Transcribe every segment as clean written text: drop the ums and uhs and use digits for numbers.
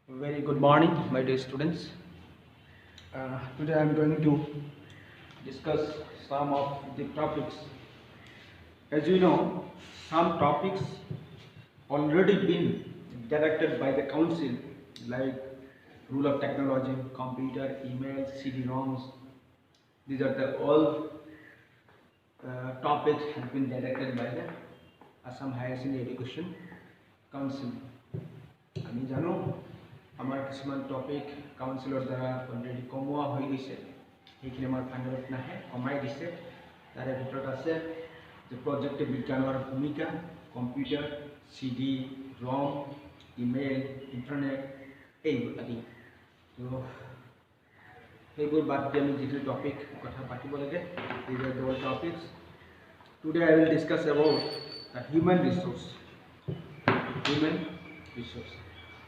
Very good morning, my dear students. Today I am going to discuss some of the topics. As you know, some topics already been directed by the council, like rule of technology, computer, email, CD-ROMs. These are the all topics have been directed by the Assam Higher Secondary Education Council. আমি জানো আমাৰ কিছুমান topic কাউন্সিলৰ দ্বাৰা already কমোৱা হৈ গৈছে, সেইখিনি আমাৰ ফাইনেলত নাহে, কমাই দিছে। তাৰে ভিতৰত আছে যে প্ৰযুক্তি বিজ্ঞানৰ ভূমিকা, computer, CD, ROM, email, internet, এইবোৰ আদি। তো সেইবোৰ বাদ দি আমি যিটো টপিক কথা পাতিব লাগে, these are the topics. Today I will discuss about the human resource. Human resource.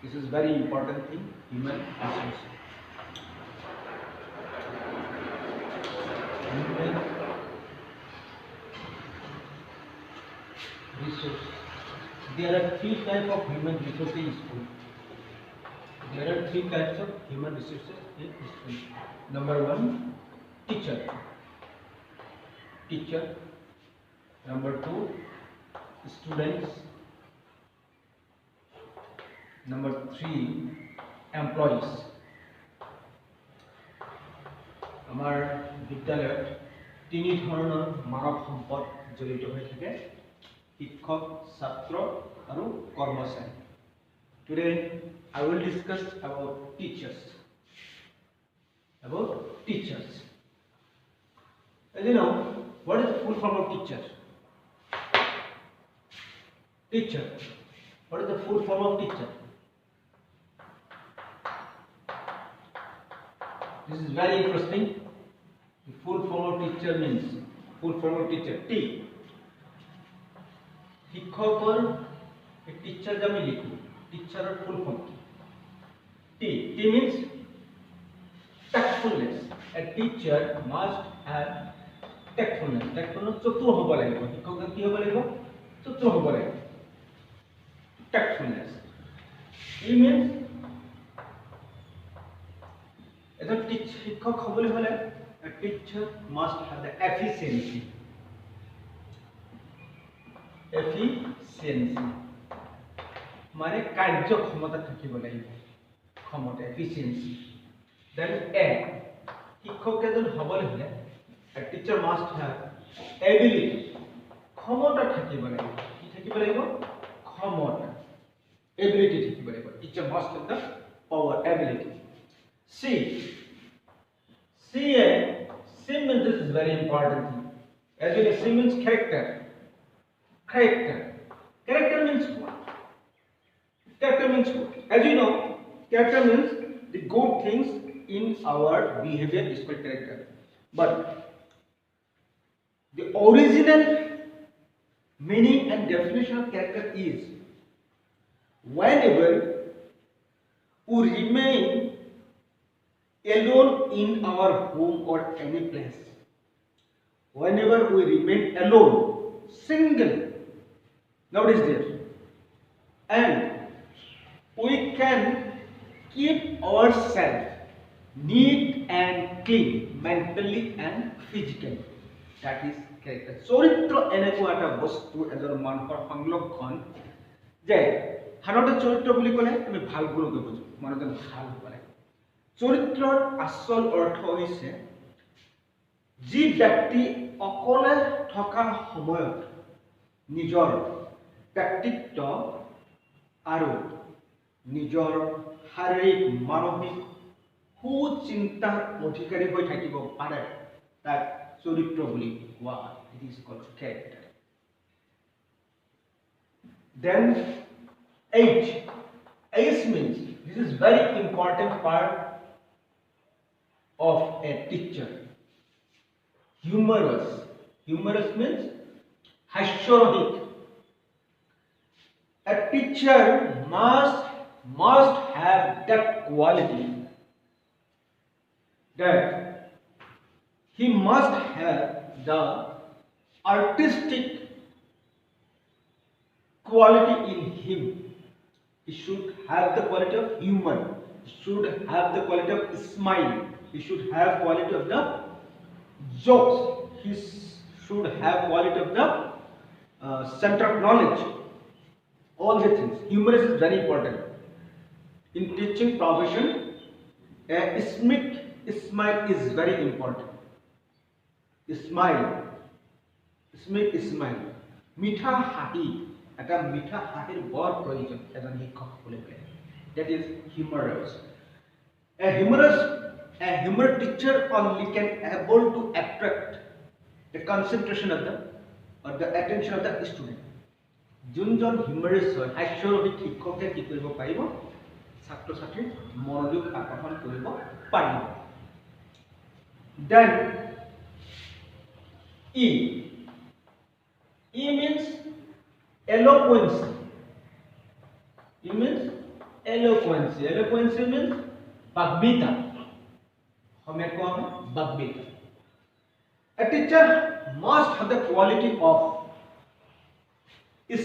This is very important thing, human resource. Human resource. There are three types of human resources in school. There are three types of human resources in school. Number one, teacher. Teacher. Number two, students. Number three, employees. আমাৰ বিদ্যালয়ত তিনি ধৰণৰ মানৱ সম্পদ জড়িত হৈ থাকে, শিক্ষক, ছাত্ৰ আৰু কৰ্মচাৰী। Today I will discuss about teachers. About teachers. As you know, what is the full form of teacher? Teacher. What is the full form of teacher? This is very interesting. The full form of teacher means, full form of teacher, T. শিক্ষকৰ teacher যে আমি লিখো, teacher এর full form T. T means tactfulness. A teacher must have tactfulness. Tactfulness চতুৰ হ'ব লাগিব। শিক্ষকৰ কি হ'ব লাগিব? চতুৰ হ'ব লাগিব। Tactfulness. E means as a শিক্ষক হ'বলৈ হ'লে a teacher must have the efficiency. Efficiency মানে কাৰ্যক্ষমতা থাকিব লাগিব, ক্ষমতা, efficiency. Then A, শিক্ষক এজন হ'বলৈ হ'লে a teacher must have ability. ক্ষমতা থাকিব লাগিব। কি থাকিব লাগিব? ক্ষমতা, ability থাকিব লাগিব। Teacher must have the power, ability. C. C means, this is very important thing. As you know, C means character. Character. Character means what? Character means what? As you know, character means the good things in our behavior is called character. But the original meaning and definition of character is whenever we remain alone in our home or any place. Whenever we remain alone, single, nobody is there, and we can keep ourselves neat and clean mentally and physically. That is character. চৰিত্ৰ এনেকুৱা এটা বস্তু এজন মানুহৰ সংলক্ষণ যে সাধাৰণতে চৰিত্ৰ বুলি ক'লে আমি ভাল গুণকে বুজো, মানুহজন ভাল হ'ব লাগে। চৰিত্ৰৰ আচল অৰ্থ হৈছে যি ব্যক্তি অকলে থকা সময়ত নিজৰ ব্যক্তিত্ব আৰু নিজৰ শাৰীৰিক মানসিক সুচিন্তাৰ অধিকাৰী হৈ থাকিব পাৰে, তাক চৰিত্ৰ বুলি কোৱা হয়। It is called character. Then H. H means, this is very important part of a teacher. Humorous. Humorous means হাস্যরসিক. A teacher must have that quality, that he must have the artistic quality in him He should have the quality of humor. He should have the quality of smile. He should have quality of the jokes. He should have quality of the center of knowledge. All the things. Humorous is very important. In teaching profession, a smile is very important. Smile. Smile. মিঠা হাঁহি এটা মিঠা হাঁহিৰ বৰ প্ৰয়োজন এজন শিক্ষক হ'বলৈ গ'লে that is humorous a humor teacher only can able to attract the concentration of the or the attention of the student Johnson humorous হয় হাস্যৰসিক শিক্ষকে কি কৰিব পাৰিব ছাত্ৰ ছাত্ৰীৰ মনোযোগ আকৰ্ষণ কৰিব পাৰিব then E means eloquence. E means eloquence. Eloquence means bagbita. हमें कौन है bagbita. A teacher must have the quality of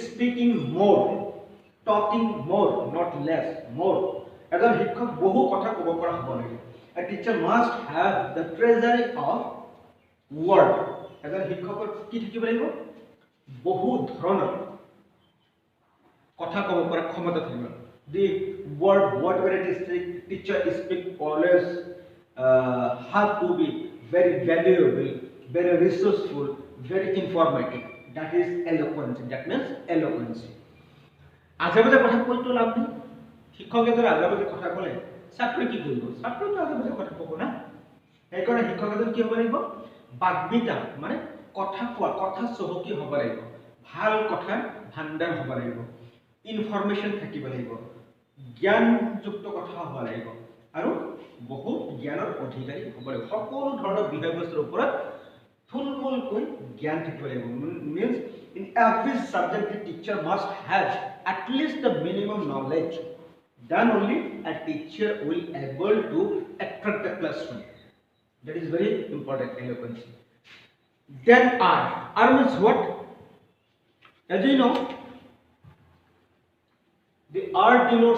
speaking more, talking more, not less, more. এজন শিক্ষক বহু কথা ক'ব পৰা হ'ব লাগে. A teacher must have the treasury of word. এজন শিক্ষকৰ কি থাকিব লাগিব বহু ধৰণৰ কথা ক'ব পৰা ক্ষমতা থাকিব the word whatever it is teacher speak always have to be very valuable, very resourceful, very informative. That is eloquence. That means eloquence. আজেবাজে কথা কৈতো লাভ নাই শিক্ষকে যদি আজেবাজে কথা ক'লে ছাত্ৰে কি কৰিব ছাত্ৰটো আজেবাজে কথা ক'ব না সেইকাৰণে শিক্ষক এজন কি হ'ব লাগিব বাগ্মিতা মানে কথা কোৱা কথা চহকি হ'ব লাগিব ভাল কথাৰ ভাণ্ডাৰ হ'ব লাগিব ইনফৰমেশন থাকিব লাগিব জ্ঞানযুক্ত কথা হ'ব লাগিব আৰু বহু জ্ঞানৰ অধিকাৰী হ'ব লাগিব সকলো ধৰণৰ বিষয়বস্তুৰ ওপৰত থুলমূলকৈ জ্ঞান থাকিব লাগিব means in every subject the teacher must have at least the minimum knowledge then only a teacher will able to attract the classroom. That is very important eloquence. Then R means what? As you know, the R denotes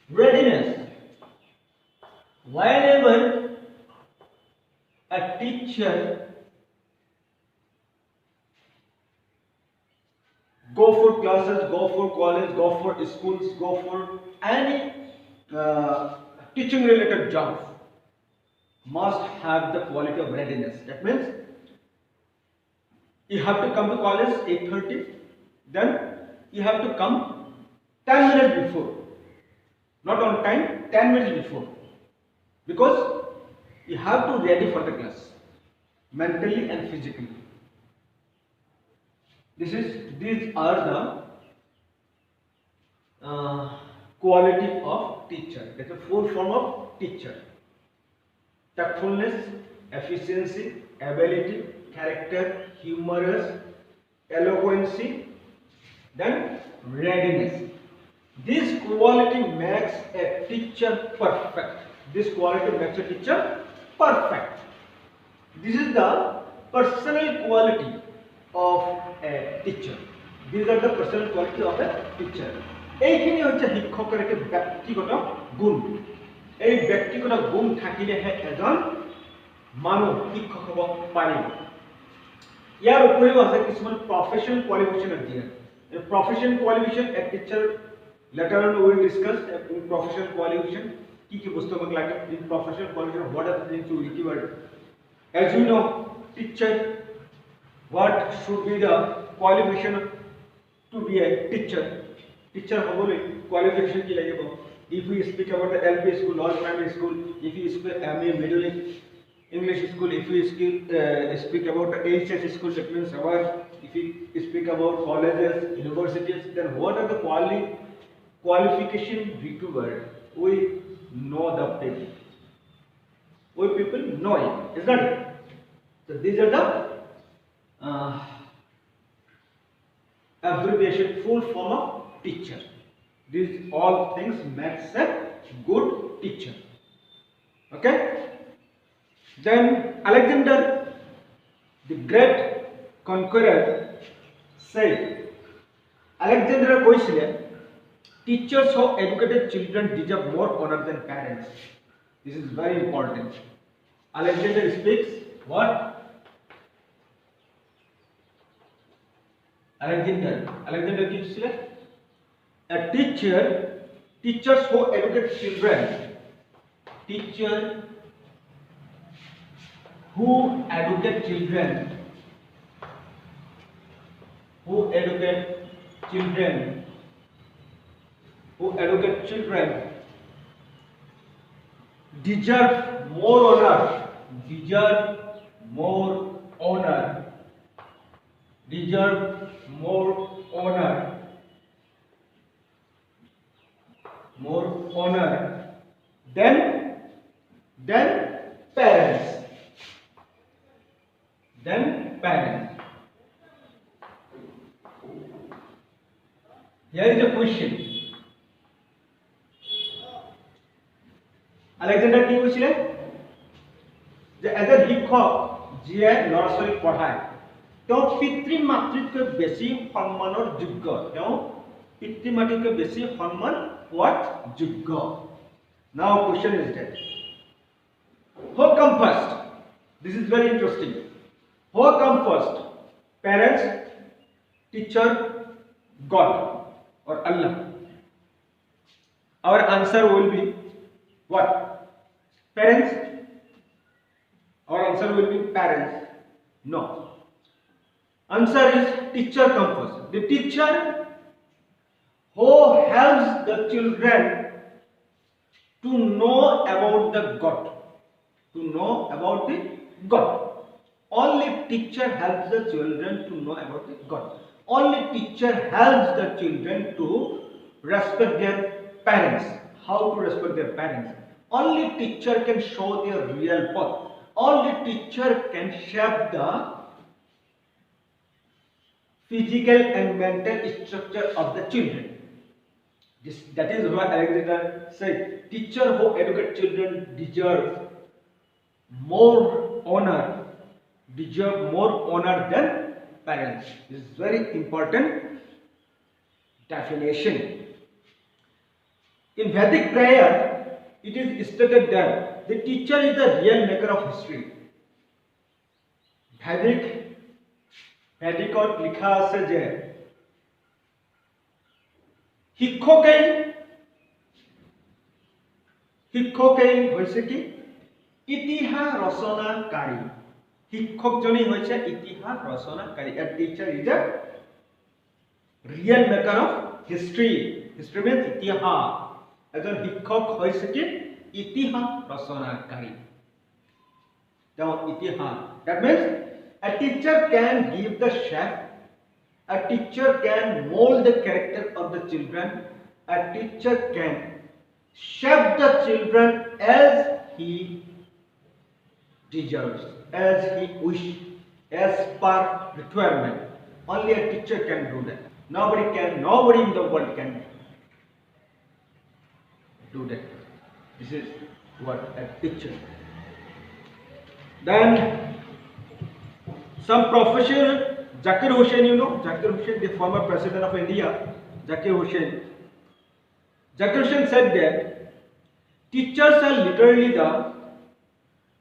readiness. Whenever a teacher go for classes, go for college, go for schools, go for any teaching related job, must have the quality of readiness. That means you have to come to college 8:30, then you have to come 10 minutes before, not on time, 10 minutes before, because you have to ready for the class mentally and physically. These are the quality of teacher. That's a full form of teacher. Tactfulness, efficiency, ability, character, humorous, eloquency, then readiness. This quality makes a teacher perfect. This quality makes a teacher perfect. This is the personal quality of a teacher. These are the personal quality of a teacher. এইখিনি হচ্ছে শিক্ষকের একটা ব্যক্তিগত গুণ এই ব্যক্তিগত গুণ থাকিলেহে এজন মানুহ শিক্ষক হ'ব পাৰিব ইয়াৰ উপৰিও আছে কিছুমান প্ৰফেশনাল কোৱালিফিকেশন আছে professional qualification a teacher later on we will discuss in professional qualification কি বস্তু আমাক লাগে in professional qualification what are the things to require as you know teacher what should be the qualification to be a teacher হ'বলৈ qualification কি লাগিব if we speak about the LP school or primary school if you speak MA middle English school if we speak about the HS school that means our if we speak about colleges universities then what are the qualification required we know the people know it is that it so these are the abbreviation full form of teacher these all things makes a good teacher okay then Alexander the great conqueror said Alexander কৈছিলে teachers who educated children deserve more honor than parents. This is very important. Alexander speaks what? Alexander কৈছিলে a teachers who educate children, teacher who educate children deserve more honor than parents. Here is a question. Alexander কি কৈছিলে যে এজন শিক্ষক যিয়ে ল'ৰা ছোৱালীক পঢ়ায় তেওঁ পিতৃ মাতৃতকৈ বেছি সন্মানৰ যোগ্য, তেওঁ পিতৃ মাতৃতকৈ বেছি সন্মান পোৱাৰ যোগ্য। Now question is that who come first? This is very interesting. Who come first? Parents, teacher, God or Allah? Our answer will be what? Parents? Our answer will be parents. No. Answer is teacher comes first. The teacher who helps the children to know about the God. Only teacher helps the children to know about the God. Only teacher helps the children to respect their parents. How to respect their parents? Only teacher can show their real path. Only teacher can shape the physical and mental structure of the children. That is why Alexander said, teacher who educate children deserve more honor than parents. This is very important definition. In Vedic prayer, it is stated that the teacher is the real maker of history. Vedicot লিখা আছে যে শিক্ষকেই হৈছে কি ইতিহাস ৰচনাকাৰী। শিক্ষকজনেই হৈছে ইতিহাস ৰচনাকাৰী। A teacher is a real maker of history. History means ইতিহাস। এজন শিক্ষক হৈছে কি ইতিহাস ৰচনাকাৰী। তেওঁ ইতিহাস। That means a teacher can give the shape. A teacher can mold the character of the children. A teacher can shape the children as he deserves, as he wishes, as per requirement. Only a teacher can do that. Nobody in the world can do that. This is what a teacher. Then some professor, Zakir Hussain, you know, Zakir Hussain, the former president of India, Zakir Hussain said that teachers are literally the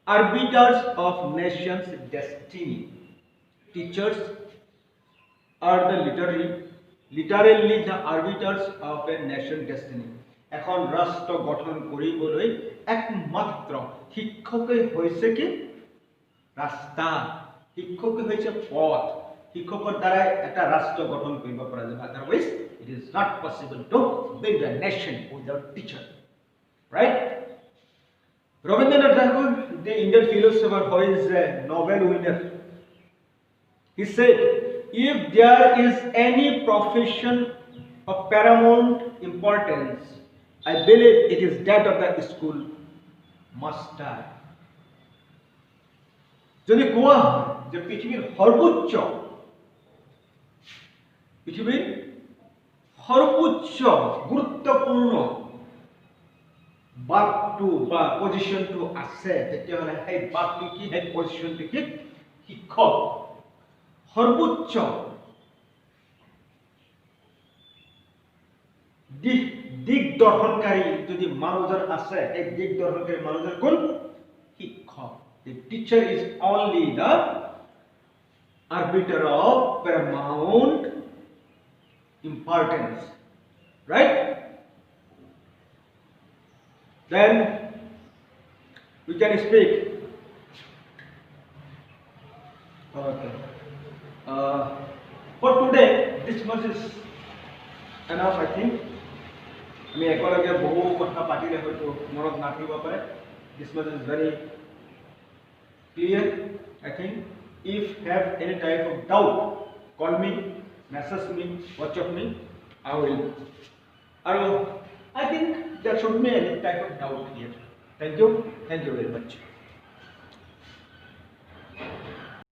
arbiters of nation's destiny. Teachers are the literally the arbiters of a nation's destiny. এখন রাষ্ট্র গঠন কৰিবলৈ একমাত্ৰ শিক্ষকেই হৈছে কি ৰাস্তা, শিক্ষকেই হৈছে পথ। শিক্ষকৰ দ্বাৰাই এটা ৰাষ্ট্ৰ গঠন কৰিব পৰা যায়। Otherwise, it is not possible to build a nation without teacher. Right? Rabindranath Tagore, the Indian philosopher who is a Nobel winner, he said, if there is any profession of paramount importance, I believe it is that of the school master. যদি কোৱা হয় যে পৃথিৱীৰ সৰ্বোচ্চ গুৰুত্বপূৰ্ণ বাপটো বা পজিশনটো আছে, তেতিয়াহ'লে সেই বাপটো কি, সেই পজিশনটো কি? শিক্ষক। সৰ্বোচ্চ দিক দৰ্শনকাৰী যদি মানুহজন আছে, এই দিক দৰ্শনকাৰী মানুহজন কোন? শিক্ষক। The teacher is only the arbiter of paramount importance, right? Then we can speak. Okay. For today, this much is enough, I think. আমি একেলগে বহু কথা পাতিলে হয়তো মনত নাথাকিব পাৰে। This much is very clear, I think. If have any type of doubt, call me, message me, WhatsApp me, I will. I think there should be any type of doubt here. Thank you very much.